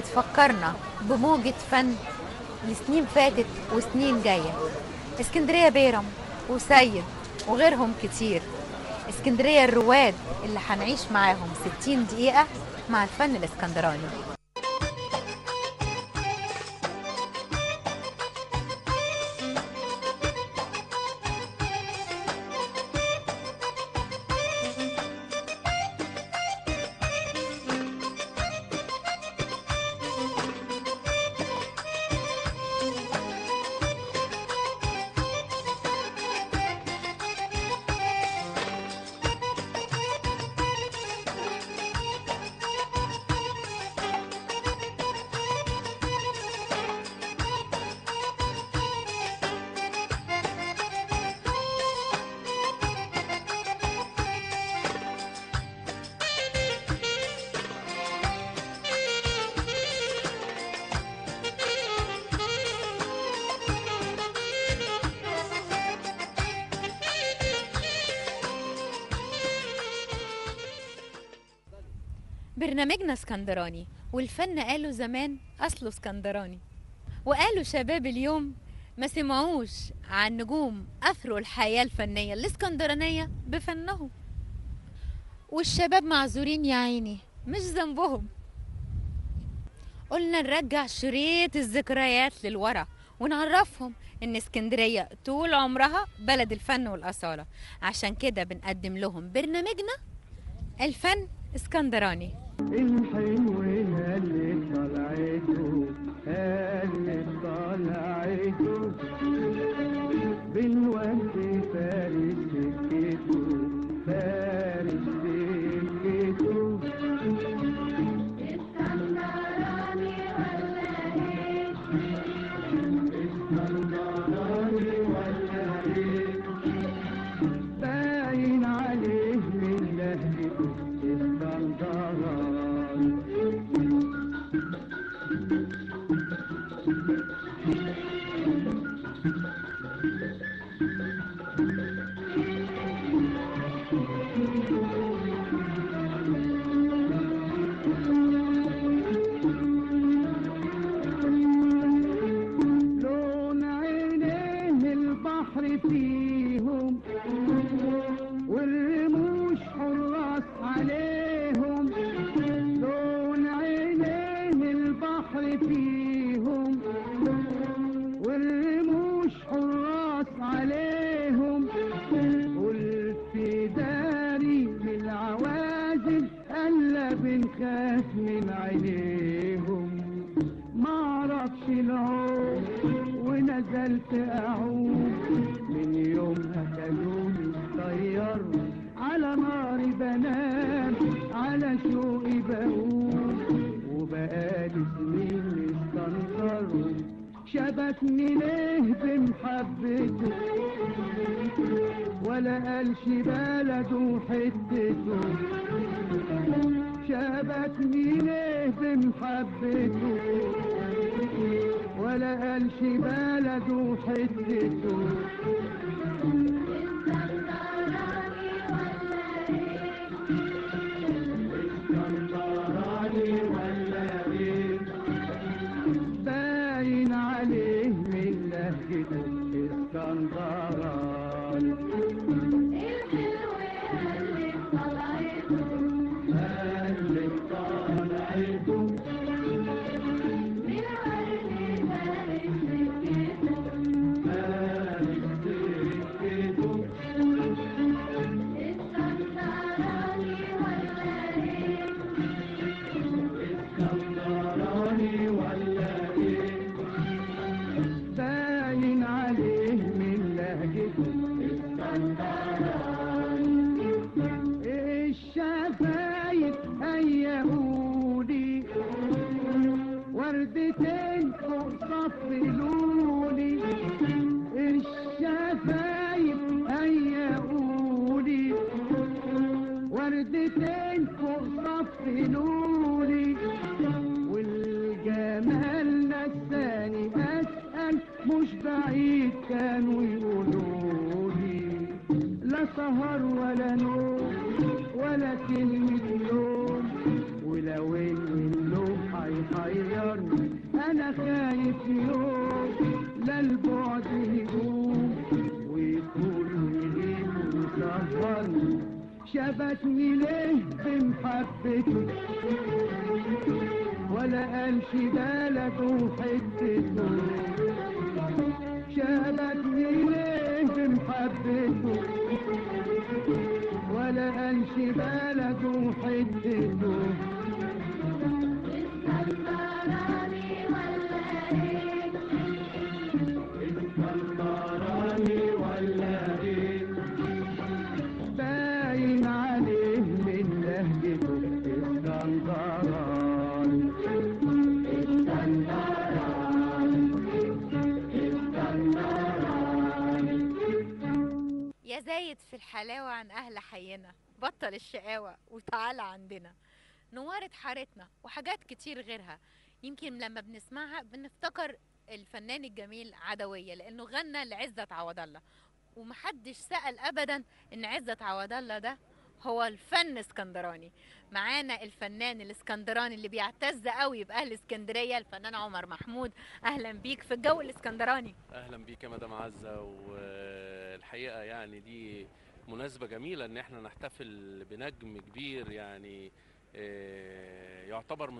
بتفكرنا بموجة فن لسنين فاتت وسنين جاية. اسكندرية بيرم وسيد وغيرهم كتير. اسكندرية الرواد اللي هنعيش معاهم 60 دقيقة مع الفن الاسكندراني. برنامجنا اسكندراني، والفن قالوا زمان أصله اسكندراني، وقالوا شباب اليوم ما سمعوش عن نجوم أثروا الحياة الفنية الاسكندرانية بفنهم. والشباب معذورين يا عيني، مش ذنبهم. قلنا نرجع شريط الذكريات للورا ونعرفهم ان اسكندرية طول عمرها بلد الفن والأصالة. عشان كده بنقدم لهم برنامجنا الفن اسكندراني. الحلوة اللي طلعته بالوقت فارس سكته فارس سكته. اسكندراني ولا ايه؟ اسكندراني ولا ايه؟ باين عليه من لهجته اسكندراني. لون عينيه البحر فيهم والرموش حراس عليهم. لون عينيه البحر فيهم والرموش حراس عليهم. قلت داري من العوازل ألا بنخاف من عينيهم. معرفش العود ونزلت أعود من يومها كانوني طير على ناري بنام على شوقي بقول. وبقالي سنين مستنكر شبكني ليه بمحبته ولا قالش بلده حتته. شبكني ليه بمحبته ولا قالش بلده حتته. اسكندراني ولا ايه؟ باين عليه من لهجته اسكندراني. الحلوة اللي طلعته اللي طلعته من ورد فارس سكته فارس سكته. اسكندراني ولا ايه؟ اسكندراني ولا ايه؟ باين عليه من لهجته اسكندراني. الشفايف هيهولي وردتين فوق صف لولي. الشفايف هيهولي وردتين فوق صف لولي. والجمال نساني أسأل مش بعيد كانوا يقولولي. لا سهر ولا نوم ولا كلمة لوم ولو ان اللوم محيرني انا خايف يوم لا البعد يدوم ويكون يجيب ويسهرني شبكني ليه بمحبته ولا قالش بلده حتته شبكني ليه بمحبته ولا قالش بلده حتته باين عليه من لهجته اسكندراني يا زايد في الحلاوة عن أهل حينا، بطل الشقاوة وتعالى عندنا. نوارة حارتنا وحاجات كتير غيرها، يمكن لما بنسمعها بنفتكر الفنان الجميل عدوية لأنه غنى لعزت عوض الله، ومحدش سأل أبدا إن عزت عوض الله ده هو الفن اسكندراني. معانا الفنان الاسكندراني اللي بيعتز قوي بأهل اسكندرية، الفنان عمر محمود. أهلا بيك في الجو الاسكندراني. اهلا بيك يا مدام عزه. والحقيقه يعني دي مناسبه جميله ان احنا نحتفل بنجم كبير، يعني يعتبر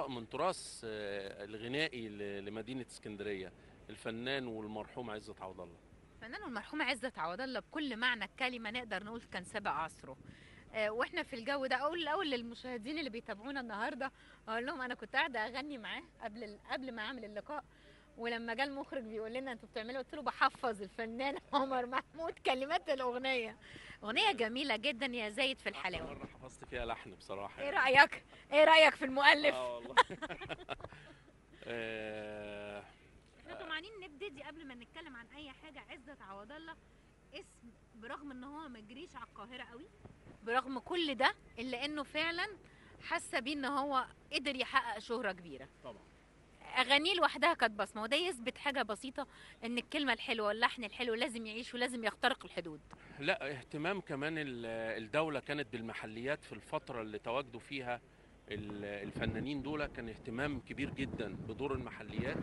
من تراث الغنائي لمدينه اسكندريه، الفنان والمرحوم عزت عوض الله. الفنان والمرحوم عزت عوض الله بكل معنى الكلمة نقدر نقول كان سابق عصره. واحنا في الجو ده اقول الاول للمشاهدين اللي بيتابعونا النهارده، اقول لهم انا كنت قاعده اغني معاه قبل ما اعمل اللقاء، ولما جه المخرج بيقول لنا انتوا بتعملوا، قلت له بحفظ الفنان عمر محمود كلمات الاغنيه. اغنيه جميله جدا يا زايد في الحلاوه. مره حفظت فيها لحن بصراحه. ايه رايك؟ ايه رايك في المؤلف؟ والله. احنا طمعانين نبتدي قبل ما نتكلم عن اي حاجه. عزت عوض الله اسم برغم ان هو ما جريش على القاهره قوي، برغم كل ده الا انه فعلا حاسه بيه ان هو قدر يحقق شهره كبيره. طبعا اغانيه لوحدها كانت بصمه، وده يثبت حاجه بسيطه، ان الكلمه الحلوه واللحن الحلو لازم يعيش ولازم يخترق الحدود. لا، اهتمام كمان الدوله كانت بالمحليات في الفتره اللي تواجدوا فيها الفنانين دول، كان اهتمام كبير جدا بدور المحليات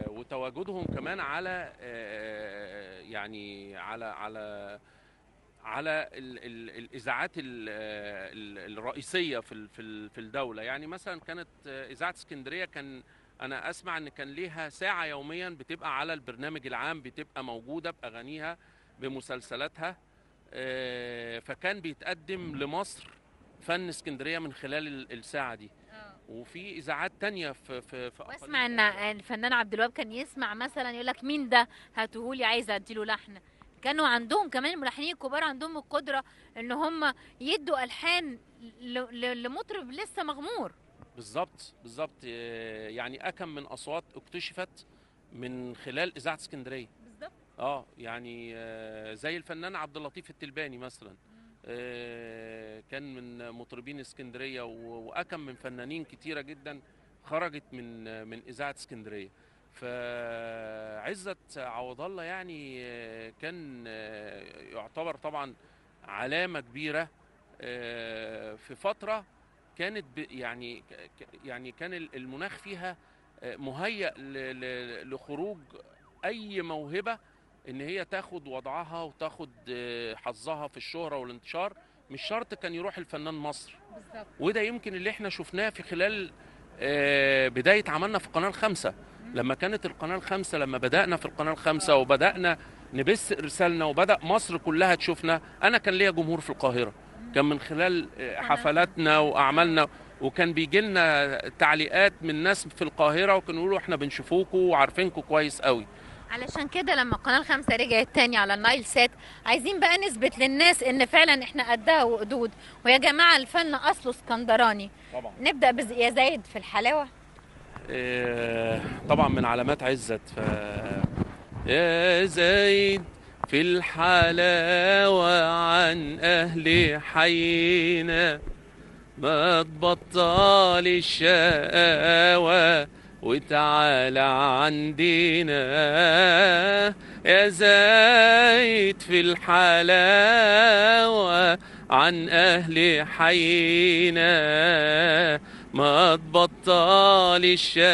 وتواجدهم كمان على يعني على الاذاعات الرئيسيه في الدوله. يعني مثلا كانت اذاعه اسكندريه، كان انا اسمع ان كان ليها ساعه يوميا بتبقى على البرنامج العام، بتبقى موجوده باغانيها بمسلسلاتها، فكان بيتقدم لمصر فن اسكندريه من خلال الساعه دي. وفي اذاعات تانية في واسمع ان الفنان عبد الوهاب كان يسمع مثلا يقول لك مين ده، هاتهولي عايزه اديله لحن. كانوا عندهم كمان الملحنين الكبار عندهم القدره ان هم يدوا الحان لمطرب لسه مغمور. بالظبط. يعني اكم من اصوات اكتشفت من خلال اذاعه اسكندريه. بالظبط. يعني زي الفنان عبد اللطيف التلباني مثلا، كان من مطربين اسكندريه، واكم من فنانين كتيره جدا خرجت من اذاعه اسكندريه. فعزت عوض الله يعني كان يعتبر طبعا علامه كبيره في فتره كانت يعني كان المناخ فيها مهيأ لخروج اي موهبه ان هي تاخد وضعها وتاخد حظها في الشهرة والانتشار. مش شرط كان يروح الفنان مصر. بالظبط. وده يمكن اللي احنا شفناه في خلال بداية عملنا في القناة الخامسة. لما كانت القناة الخامسة، لما بدأنا في القناة الخامسة وبدأنا نبث إرسالنا وبدأ مصر كلها تشوفنا، أنا كان ليا جمهور في القاهرة، كان من خلال حفلاتنا وأعمالنا، وكان بيجي لنا تعليقات من ناس في القاهرة وكانوا يقولوا احنا بنشوفوكوا وعارفينكوا كويس قوي. علشان كده لما القناه الخامسه رجعت تاني على النايل سات، عايزين بقى نثبت للناس ان فعلا احنا قدها وقدود، ويا جماعه الفن اصله اسكندراني. طبعا. نبدا يا زايد في الحلاوه. طبعا من علامات عزت. يا زايد في الحلاوه عن اهل حينا، ما تبطل الشقاوه وتعالى عندنا. يا زايد في الحلاوة عن أهل حينا، ما تبطل الشام.